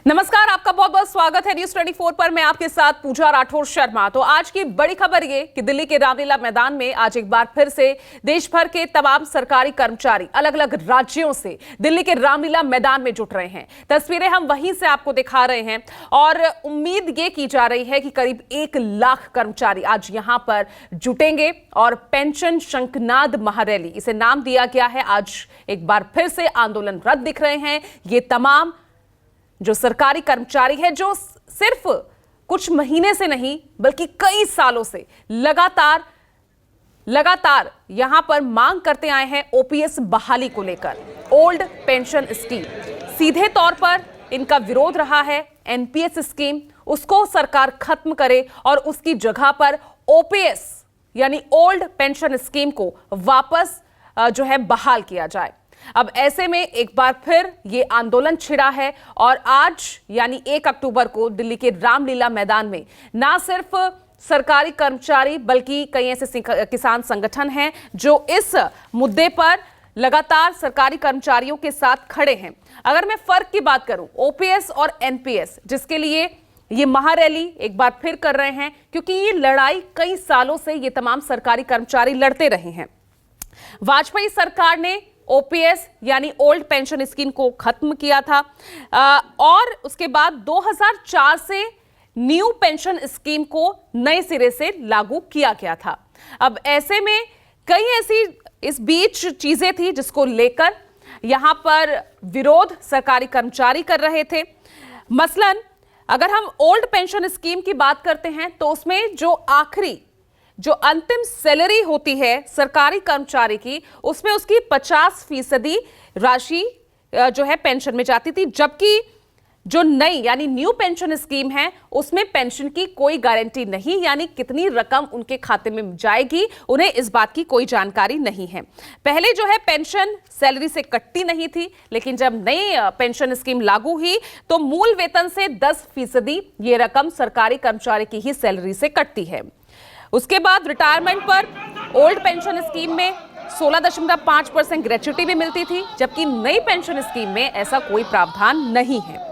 नमस्कार, आपका बहुत बहुत स्वागत है न्यूज 24 पर। मैं आपके साथ पूजा राठौर शर्मा। तो आज की बड़ी खबर ये कि दिल्ली के रामलीला मैदान में आज एक बार फिर से देश भर के तमाम सरकारी कर्मचारी अलग अलग राज्यों से दिल्ली के रामलीला मैदान में जुट रहे हैं। तस्वीरें हम वहीं से आपको दिखा रहे हैं और उम्मीद ये की जा रही है कि करीब 1 लाख कर्मचारी आज यहां पर जुटेंगे और पेंशन शंखनाद महारैली, इसे नाम दिया गया है। आज एक बार फिर से आंदोलनरत दिख रहे हैं ये तमाम जो सरकारी कर्मचारी है, जो सिर्फ कुछ महीने से नहीं बल्कि कई सालों से लगातार यहां पर मांग करते आए हैं ओपीएस बहाली को लेकर। ओल्ड पेंशन स्कीम, सीधे तौर पर इनका विरोध रहा है एनपीएस स्कीम, उसको सरकार खत्म करे और उसकी जगह पर ओपीएस यानी ओल्ड पेंशन स्कीम को वापस जो है बहाल किया जाए। अब ऐसे में एक बार फिर ये आंदोलन छिड़ा है और आज यानी 1 अक्टूबर को दिल्ली के रामलीला मैदान में ना सिर्फ सरकारी कर्मचारी बल्कि कई ऐसे किसान संगठन हैं जो इस मुद्दे पर लगातार सरकारी कर्मचारियों के साथ खड़े हैं। अगर मैं फर्क की बात करूं, ओपीएस और एनपीएस, जिसके लिए ये महारैली एक बार फिर कर रहे हैं क्योंकि ये लड़ाई कई सालों से ये तमाम सरकारी कर्मचारी लड़ते रहे हैं। वाजपेयी सरकार ने ओपीएस यानी ओल्ड पेंशन स्कीम को खत्म किया था और उसके बाद 2004 से न्यू पेंशन स्कीम को नए सिरे से लागू किया गया था। अब ऐसे में कई ऐसी इस बीच चीजें थी जिसको लेकर यहां पर विरोध सरकारी कर्मचारी कर रहे थे। मसलन अगर हम ओल्ड पेंशन स्कीम की बात करते हैं तो उसमें जो अंतिम सैलरी होती है सरकारी कर्मचारी की, उसमें उसकी 50% राशि जो है पेंशन में जाती थी, जबकि जो नई यानी न्यू पेंशन स्कीम है उसमें पेंशन की कोई गारंटी नहीं, यानी कितनी रकम उनके खाते में जाएगी उन्हें इस बात की कोई जानकारी नहीं है। पहले जो है पेंशन सैलरी से कटती नहीं थी, लेकिन जब नई पेंशन स्कीम लागू हुई तो मूल वेतन से 10% ये रकम सरकारी कर्मचारी की ही सैलरी से कटती है। उसके बाद रिटायरमेंट पर ओल्ड पेंशन स्कीम में 16.5% ग्रेच्युटी भी मिलती थी, जबकि नई पेंशन स्कीम में ऐसा कोई प्रावधान नहीं है।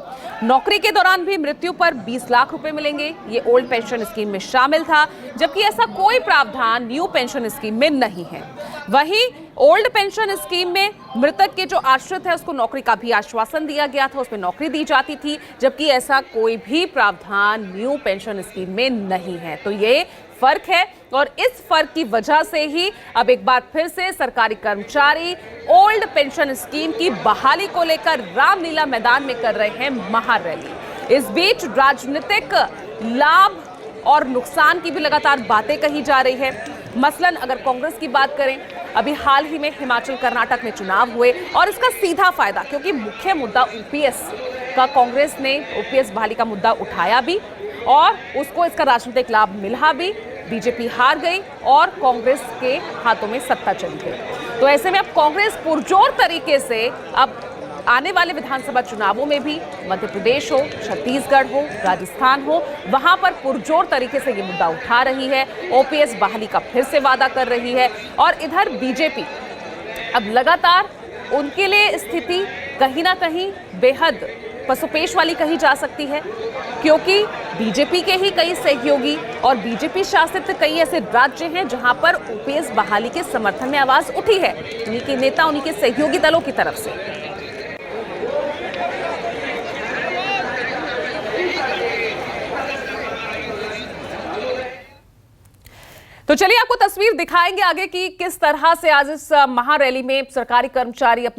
नौकरी के दौरान भी मृत्यु पर 20 लाख रुपए मिलेंगे, ये ओल्ड पेंशन स्कीम में शामिल था, जबकि ऐसा कोई प्रावधान न्यू पेंशन स्कीम में नहीं है। वहीं ओल्ड पेंशन स्कीम में मृतक के जो आश्रित है उसको नौकरी का भी आश्वासन दिया गया था, उसमें नौकरी दी जाती थी, जबकि ऐसा कोई भी प्रावधान न्यू पेंशन स्कीम में नहीं है। तो ये फर्क है और इस फर्क की वजह से ही अब एक बार फिर से सरकारी कर्मचारी ओल्ड पेंशन स्कीम की बहाली को लेकर रामलीला मैदान में कर रहे हैं महारैली। इस बीच राजनीतिक लाभ और नुकसान की भी लगातार बातें कही जा रही है। मसलन अगर कांग्रेस की बात करें, अभी हाल ही में हिमाचल कर्नाटक में चुनाव हुए और इसका सीधा फायदा, क्योंकि मुख्य मुद्दा ओपीएस का, कांग्रेस ने ओपीएस बहाली का मुद्दा उठाया भी और उसको इसका राजनीतिक लाभ मिला भी। बीजेपी हार गई और कांग्रेस के हाथों में सत्ता चली गई। तो ऐसे में अब कांग्रेस पुरजोर तरीके से अब आने वाले विधानसभा चुनावों में भी, मध्य प्रदेश हो, छत्तीसगढ़ हो, राजस्थान हो, वहां पर पुरजोर तरीके से ये मुद्दा उठा रही है, ओपीएस बहाली का फिर से वादा कर रही है। और इधर बीजेपी अब लगातार, उनके लिए स्थिति कहीं ना कहीं बेहद पसुपेश वाली कही जा सकती है, क्योंकि बीजेपी के ही कई सहयोगी और बीजेपी शासित कई ऐसे राज्य हैं जहां पर ओपीएस बहाली के समर्थन में आवाज उठी है, उन्हीं के नेता, उन्हीं के सहयोगी दलों की तरफ से। तो चलिए आपको तस्वीर दिखाएंगे आगे की किस तरह से आज इस महारैली में सरकारी कर्मचारी अपनी